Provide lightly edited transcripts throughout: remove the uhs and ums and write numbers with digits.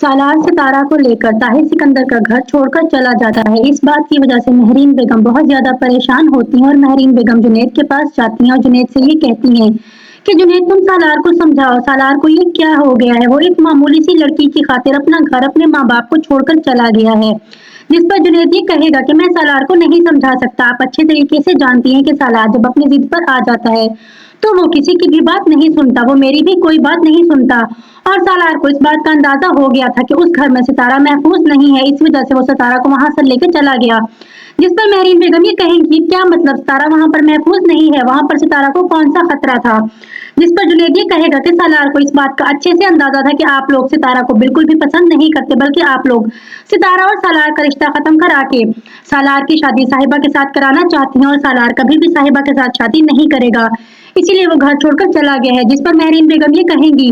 सालार सितारा को लेकर ताहिर सिकंदर का घर छोड़कर चला जाता है। इस बात की वजह से महरीन बेगम बहुत ज्यादा परेशान होती हैं और महरीन बेगम जुनैद के पास जाती हैं और जुनैद से ये कहती हैं कि जुनैद तुम सालार को समझाओ, सालार को ये क्या हो गया है। वो एक मामूली सी लड़की की खातिर अपना घर, अपने माँ बाप को छोड़कर चला गया है। जिस पर जुनैद ये कहेगा कि मैं सालार को नहीं समझा सकता। आप अच्छे तरीके से जानती हैं कि सालार जब अपनी जिद पर आ जाता है तो वो किसी की भी बात नहीं सुनता, वो मेरी भी कोई बात नहीं सुनता। और सालार को इस बात का अंदाजा हो गया था कि उस घर में सितारा महफूज नहीं है, इस वजह से वो सितारा को वहां से लेकर चला गया। जिस पर महरीन बेगम ये कहेंगी क्या मतलब, सितारा वहां पर महफूज नहीं है, वहां पर सितारा को कौन सा खतरा था। जिस पर जुनैद ये कहेगा कि सालार को इस बात का अच्छे से अंदाजा था कि आप लोग सितारा को बिल्कुल भी पसंद नहीं करते, बल्कि आप लोग सितारा और सालार का रिश्ता खत्म करा के सालार की शादी साहिबा के साथ कराना चाहती हैं और सालार कभी भी साहिबा के साथ शादी नहीं करेगा, इसीलिए वो घर छोड़कर चला गया है। जिस पर महरीन बेगम ये कहेंगी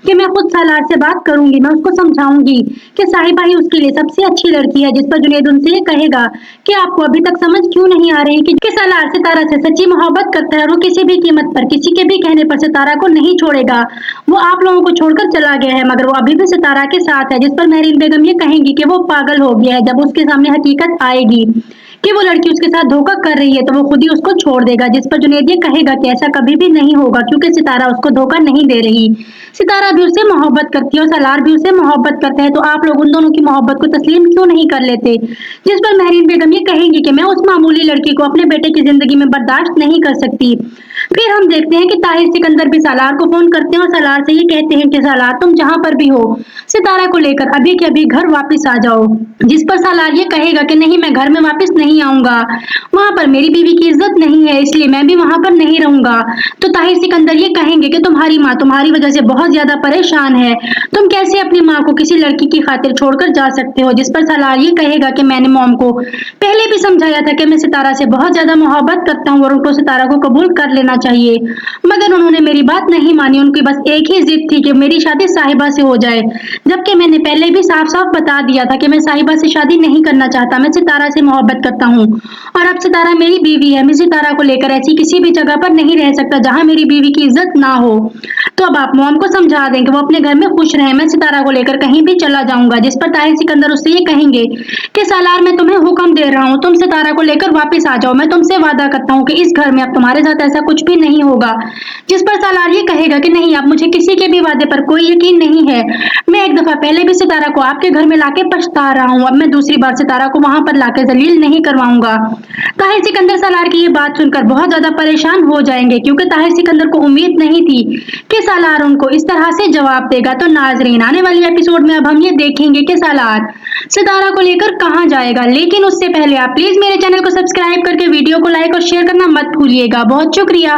कि मैं खुद सालार से बात करूंगी, मैं उसको समझाऊंगी कि साहिबा ही उसके लिए सबसे अच्छी लड़की है। जिस पर जुनैद उनसे ये कहेगा कि आपको अभी तक समझ क्यों नहीं आ रही कि सालार सितारा से सच्ची मोहब्बत करता है और वो किसी भी कीमत पर, किसी के भी कहने पर सितारा को नहीं छोड़ेगा। वो आप लोगों को छोड़कर चला गया है मगर वो अभी भी सितारा के साथ है। जिस पर महरीन बेगम ये कहेंगी कि वो पागल हो गया है, जब उसके सामने हकीकत आएगी कि वो लड़की उसके साथ धोखा कर रही है तो वो खुद ही उसको छोड़ देगा। जिस पर जुनैद ये कहेगा कि ऐसा कभी भी नहीं होगा क्योंकि सितारा उसको धोखा नहीं दे रही, सितारा भी उससे मोहब्बत करती है और सालार भी उससे मोहब्बत करता है, तो आप लोग उन दोनों की मोहब्बत को तस्लीम क्यों नहीं कर लेते। जिस पर महरीन बेगम ये कहेंगी कि मैं उस मामूली लड़की को अपने बेटे की जिंदगी में बर्दाश्त नहीं कर सकती। फिर हम देखते हैं कि ताहिर सिकंदर भी सालार को फोन करते हैं और सालार से ये कहते हैं कि सालार तुम जहां पर भी हो सितारा को लेकर अभी के अभी घर वापस आ जाओ। जिस पर सालार ये कहेगा कि नहीं, मैं घर में वापस नहीं आऊंगा, वहां पर मेरी बीवी की इज्जत नहीं है, इसलिए मैं भी वहां पर नहीं रहूंगा। तो ताहिर सिकंदर ये कहेंगे कि तुम्हारी माँ तुम्हारी वजह से बहुत ज्यादा परेशान है, तुम कैसे अपनी माँ को किसी लड़की की खातिर छोड़कर जा सकते हो। जिस पर सालार ये कहेगा कि मैंने मॉम को पहले भी समझाया था कि मैं सितारा से बहुत ज्यादा मोहब्बत करता हूँ और उनको सितारा को कबूल कर लेना चाहिए, मगर उन्होंने मेरी बात नहीं मानी। उनकी बस एक ही जिद थी कि मेरी शादी साहिबा से हो जाए, जबकि मैंने पहले भी साफ साफ बता दिया था कि मैं साहिबा से शादी नहीं करना चाहता, मैं सितारा से मोहब्बत करता हूँ और अब सितारा मेरी बीवी है। मैं सितारा को लेकर ऐसी किसी भी जगह पर नहीं रह सकता जहां मेरी बीवी की इज्जत ना हो। तो अब आप मॉम को समझा दें कि वो अपने घर में खुश रहे, मैं सितारा को लेकर कहीं भी चला जाऊंगा। जिस पर ताहिर सिकंदर उससे ये कहेंगे कि सालार मैं तुम्हें हुक्म दे रहा हूँ, तुम सितारा को लेकर वापस आ जाओ, मैं तुमसे वादा करता हूँ कि इस घर में अब तुम्हारे साथ ऐसा कुछ भी नहीं होगा। जिस पर सालार ये कहेगा कि नहीं, अब मुझे किसी के भी वादे पर कोई यकीन नहीं है, मैं एक दफा पहले भी सितारा को आपके घर में लाके पछता रहा हूँ, अब मैं दूसरी बार सितारा को वहां पर लाके जलील नहीं करवाऊंगा। ताहिर सिकंदर सालार की ये बात सुनकर बहुत ज्यादा परेशान हो जाएंगे क्योंकि ताहिर सिकंदर को उम्मीद नहीं थी कि सालार उनको इस तरह से जवाब देगा। तो नाजरीन, आने वाली एपिसोड में अब हम ये देखेंगे कि सालार सितारा को लेकर कहां जाएगा, लेकिन उससे पहले आप प्लीज मेरे चैनल को सब्सक्राइब करके वीडियो को लाइक और शेयर करना मत भूलिएगा। बहुत शुक्रिया।